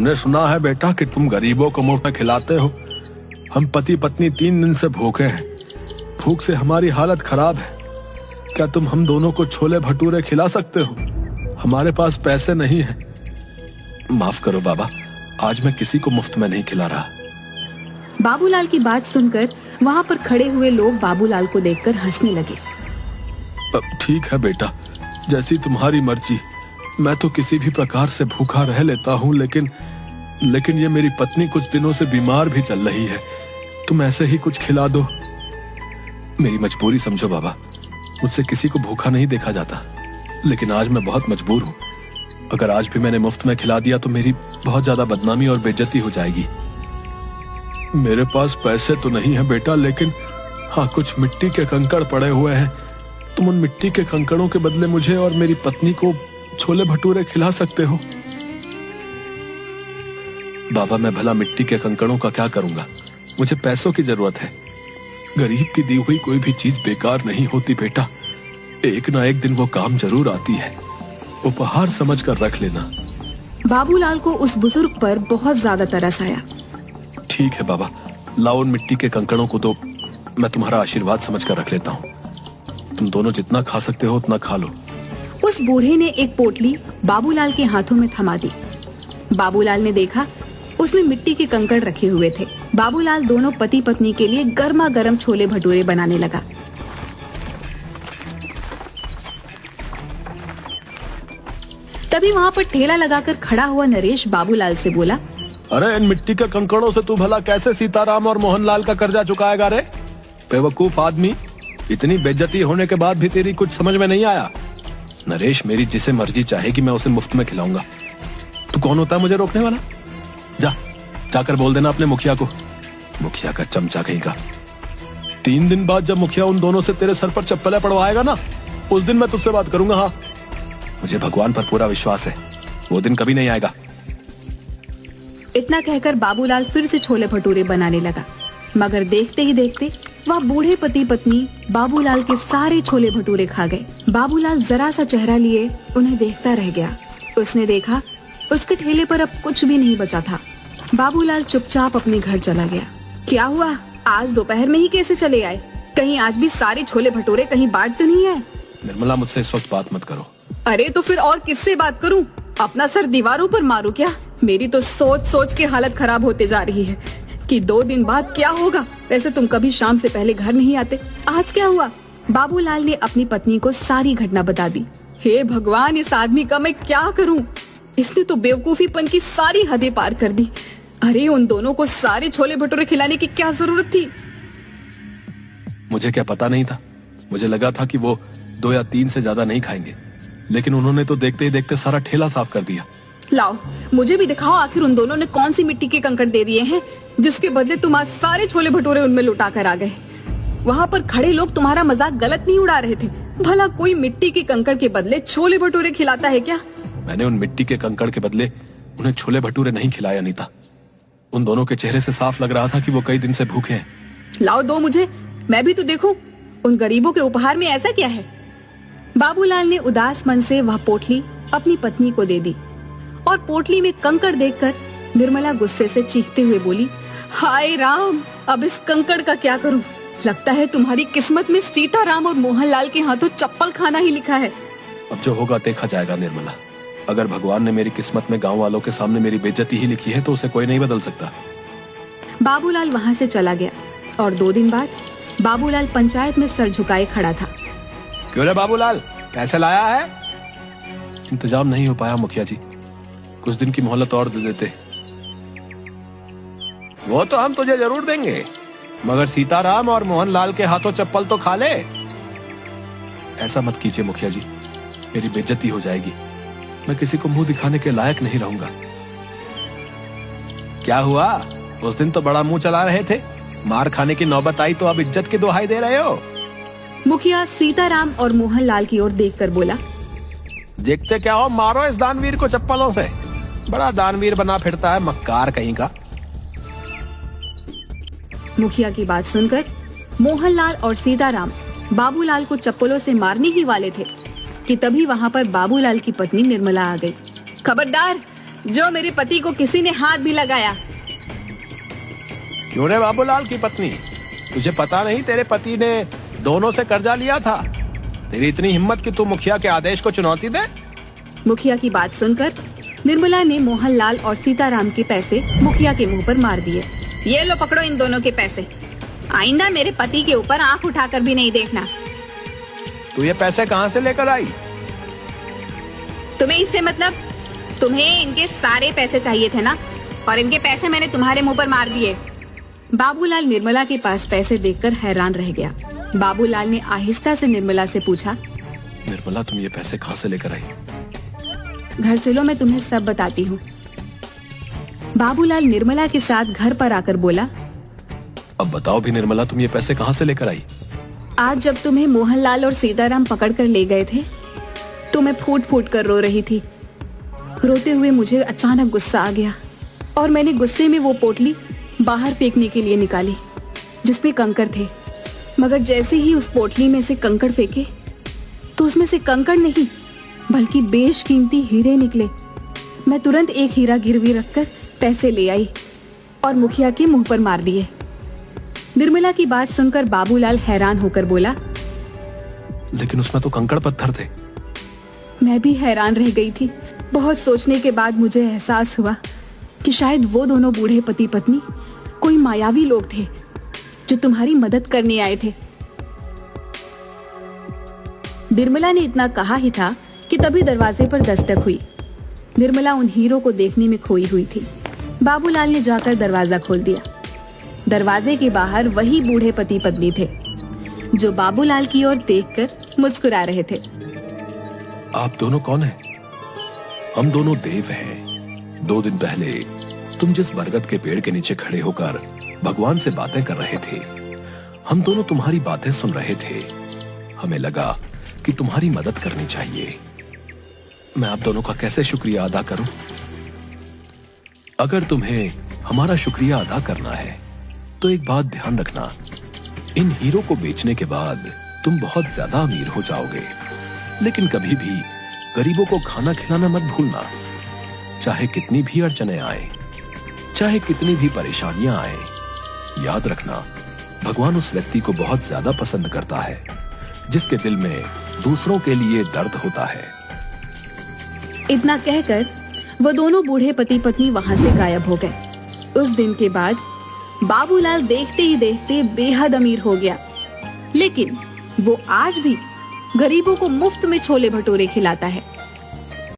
हमने सुना है बेटा कि तुम गरीबों को मुफ्त में खिलाते हो। हम पति पत्नी 3 दिन से भूखे हैं। भूख से हमारी हालत खराब है। क्या तुम हम दोनों को छोले भटूरे खिला सकते हो? हमारे पास पैसे नहीं है। माफ करो बाबा, आज मैं किसी को मुफ्त में नहीं खिला रहा। बाबूलाल की बात सुनकर वहाँ पर खड़े हुए लोग बाबूलाल को देखकर हंसने लगे। ठीक है बेटा, जैसी तुम्हारी मर्जी। मैं तो किसी भी प्रकार से भूखा रह लेता हूँ, लेकिन ये मेरी पत्नी कुछ दिनों से बीमार भी चल रही है। तुम ऐसे ही कुछ खिला दो। मेरी मजबूरी समझो बाबा, मुझसे किसी को भूखा नहीं देखा जाता, लेकिन आज मैं बहुत मजबूर हूँ। अगर आज भी मैंने मुफ्त में खिला दिया तो मेरी बहुत ज्यादा बदनामी और बेइज्जती हो जाएगी। मेरे पास पैसे तो नहीं है बेटा, लेकिन हाँ, कुछ मिट्टी के कंकड़ पड़े हुए हैं। तुम उन मिट्टी के कंकड़ों के बदले मुझे और मेरी पत्नी को छोले भटूरे खिला सकते हो। बाबा, मैं भला मिट्टी के कंकड़ों का क्या करूंगा? मुझे पैसों की जरूरत है। गरीब की दी हुई कोई भी चीज बेकार नहीं होती बेटा। एक ना एक दिन वो काम जरूर आती है। उपहार समझ कर रख लेना। बाबूलाल को उस बुजुर्ग पर बहुत ज्यादा तरस आया। ठीक है बाबा, लाओ उन मिट्टी के कंकड़ों को तो मैं तुम्हारा आशीर्वाद समझ कर रख लेता हूँ। तुम दोनों जितना खा सकते हो उतना खा लो। उस बूढ़े ने एक पोटली बाबूलाल के हाथों में थमा दी। बाबूलाल ने देखा उसमें मिट्टी के कंकड़ रखे हुए थे। बाबूलाल दोनों पति पत्नी के लिए गर्मा गर्म छोले भटूरे बनाने लगा। तभी वहाँ पर ठेला लगाकर खड़ा हुआ नरेश बाबूलाल से बोला, अरे इन मिट्टी के कंकड़ों से तू भला कैसे सीताराम और मोहनलाल का कर्जा चुकाएगा रे? बेवकूफ आदमी, इतनी बेइज्जती होने के बाद भी तेरी कुछ समझ में नहीं आया? नरेश, मेरी जिसे मर्जी चाहेगी मैं उसे मुफ्त में खिलाऊंगा। तू कौन होता है मुझे रोकने वाला? जाकर बोल देना अपने मुखिया को। मुखिया का चमचा कहीं का। 3 दिन बाद जब मुखिया उन दोनों से तेरे सर पर चप्पलें पड़वाएगा ना, उस दिन मैं तुझसे बात करूंगा। हाँ, मुझे भगवान पर पूरा विश्वास है, वो दिन कभी नहीं आएगा। इतना कहकर बाबूलाल फिर से छोले भटूरे बनाने लगा, मगर देखते ही देखते वह बूढ़े पति पत्नी बाबूलाल के सारे छोले भटूरे खा गए। बाबूलाल जरा सा चेहरा लिए उन्हें देखता रह गया। उसने देखा उसके ठेले पर अब कुछ भी नहीं बचा था। बाबूलाल चुपचाप अपने घर चला गया। क्या हुआ, आज दोपहर में ही कैसे चले आए? कहीं आज भी सारे छोले भटूरे कहीं बांट तो नहीं है? निर्मला, मुझसे इस वक्त बात मत करो। अरे तो फिर और किससे बात करूं? अपना सर दीवारों पर मारूं क्या? मेरी तो सोच सोच के हालत खराब होते जा रही है कि 2 दिन बाद क्या होगा। वैसे तुम कभी शाम से पहले घर नहीं आते, आज क्या हुआ? बाबूलाल ने अपनी पत्नी को सारी घटना बता दी। हे भगवान, इस आदमी का मैं क्या करूं? इसने तो बेवकूफीपन की सारी हदें पार कर दी। अरे उन दोनों को सारे छोले भटूरे खिलाने की क्या जरूरत थी? मुझे क्या पता नहीं था। मुझे लगा था कि वो 2 या 3 से ज्यादा नहीं खाएंगे, लेकिन उन्होंने तो देखते ही देखते सारा ठेला साफ कर दिया। लाओ, मुझे भी दिखाओ आखिर उन दोनों ने कौन सी मिट्टी के कंकड़ दे दिए हैं जिसके बदले तुम आज सारे छोले भटूरे उनमें लुटा कर आ गए। वहाँ पर खड़े लोग तुम्हारा मजाक गलत नहीं उड़ा रहे थे। भला कोई मिट्टी के कंकड़ के बदले छोले भटूरे खिलाता है क्या? मैंने उन मिट्टी के कंकड़ के बदले उन्हें छोले भटूरे नहीं खिलाया अनीता। उन दोनों के चेहरे से साफ लग रहा था कि वो कई दिन से भूखे हैं। लाओ दो मुझे, मैं भी तो देखूं उन गरीबों के उपहार में ऐसा क्या है। बाबूलाल ने उदास मन से वह पोटली अपनी पत्नी को दे दी और पोटली में कंकड़ देखकर निर्मला गुस्से से चीखते हुए बोली, हाय राम, अब इस कंकड़ का क्या करूं? लगता है तुम्हारी किस्मत में सीताराम और मोहनलाल के हाथों चप्पल खाना ही लिखा है। अब जो होगा देखा जाएगा निर्मला। अगर भगवान ने मेरी किस्मत में गांव वालों के सामने मेरी बेइज्जती ही लिखी है तो उसे कोई नहीं बदल सकता। बाबूलाल वहाँ से चला गया और 2 दिन बाद बाबूलाल पंचायत में सर झुकाए खड़ा था। क्यों रे बाबूलाल, कैसे लाया है? इंतजाम नहीं हो पाया मुखिया जी, कुछ दिन की मोहलत और दे देते। वो तो हम तुझे जरूर देंगे, मगर सीताराम और मोहनलाल के हाथों चप्पल तो खा ले। ऐसा मत कीजिए मुखिया जी, मेरी बेइज्जती हो जाएगी। मैं किसी को मुंह दिखाने के लायक नहीं रहूंगा। क्या हुआ, उस दिन तो बड़ा मुंह चला रहे थे, मार खाने की नौबत आई तो अब इज्जत की दुहाई दे रहे हो? मुखिया सीताराम और मोहनलाल की ओर देखकर बोला, देखते क्या हो, मारो इस दानवीर को चप्पलों से। बड़ा दानवीर बना फिरता है, मक्कार कहीं का। मुखिया की बात सुनकर मोहनलाल और सीताराम बाबूलाल को चप्पलों से मारने ही वाले थे कि तभी वहाँ पर बाबूलाल की पत्नी निर्मला आ गई। खबरदार, जो मेरे पति को किसी ने हाथ भी लगाया। क्यों रे बाबूलाल की पत्नी, तुझे पता नहीं तेरे पति ने दोनों से कर्जा लिया था? तेरी इतनी हिम्मत कि तू मुखिया के आदेश को चुनौती दे? मुखिया की बात सुनकर निर्मला ने मोहनलाल और सीताराम के पैसे मुखिया के मुंह पर मार दिए। ये लो पकड़ो इन दोनों के पैसे, आइंदा मेरे पति के ऊपर आंख उठाकर भी नहीं देखना। तू ये पैसे कहाँ से लेकर आई? तुम्हें इससे मतलब? तुम्हें इनके सारे पैसे चाहिए थे ना, और इनके पैसे मैंने तुम्हारे मुंह पर मार दिए। बाबूलाल निर्मला के पास पैसे देखकर हैरान रह गया। बाबूलाल ने आहिस्ता से निर्मला से पूछा, निर्मला तुम ये पैसे कहाँ से लेकर आई? घर चलो मैं तुम्हें सब बताती हूँ। बाबूलाल निर्मला के साथ घर पर आकर बोला, अब बताओ भी निर्मला तुम ये पैसे कहाँ से लेकर आई? आज जब तुम्हें मोहनलाल और सीताराम पकड़कर ले गए थे तो मैं फूट फूट कर रो रही थी। रोते हुए मुझे अचानक गुस्सा आ गया और मैंने गुस्से में वो पोटली बाहर फेंकने के लिए निकाली जिसमें कंकड़ थे। मगर जैसे ही उस पोटली में से कंकड़ फेंके तो उसमें से कंकड़ नहीं बल्कि बेशकीमती हीरे निकले। मैं तुरंत एक हीरा गिरवी रखकर पैसे ले आई और मुखिया के मुंह पर मार दिए। निर्मला की बात सुनकर बाबूलाल हैरान होकर बोला, लेकिन उसमें तो कंकड़ पत्थर थे। मैं भी हैरान रह गई थी। बहुत सोचने के बाद मुझे एहसास हुआ कि शायद वो दोनों बूढ़े पति पत्नी कोई मायावी लोग थे जो तुम्हारी मदद करने आए थे। निर्मला ने इतना कहा ही था कि तभी दरवाजे पर दस्तक हुई। निर्मला उन हीरों को देखने में खोई हुई थी। बाबूलाल ने जाकर दरवाजा खोल दिया। दरवाजे के बाहर वही बूढ़े पति पत्नी थे जो बाबूलाल की ओर देखकर मुस्कुरा रहे थे। आप दोनों कौन हैं? हम दोनों देव हैं। 2 दिन पहले तुम जिस बरगद के पेड़ के नीचे खड़े होकर भगवान से बातें कर रहे थे, हम दोनों तुम्हारी बातें सुन रहे थे। हमें लगा कि तुम्हारी मदद करनी चाहिए। मैं आप दोनों का कैसे शुक्रिया अदा करूं? अगर तुम्हें हमारा शुक्रिया अदा करना है तो एक बात ध्यान रखना, इन हीरो को बेचने के बाद तुम बहुत ज्यादा अमीर हो जाओगे। लेकिन कभी भी गरीबों को खाना खिलाना मत भूलना। चाहे कितनी भी अड़चने आए, चाहे कितनी भी परेशानियां आए, याद रखना भगवान उस व्यक्ति को बहुत ज्यादा पसंद करता है जिसके दिल में दूसरों के लिए दर्द होता है। इतना कहकर वो दोनों बूढ़े पति पत्नी वहां से गायब हो गए। उस दिन के बाद बाबूलाल देखते ही देखते बेहद अमीर हो गया। लेकिन वो आज भी गरीबों को मुफ्त में छोले भटूरे खिलाता है।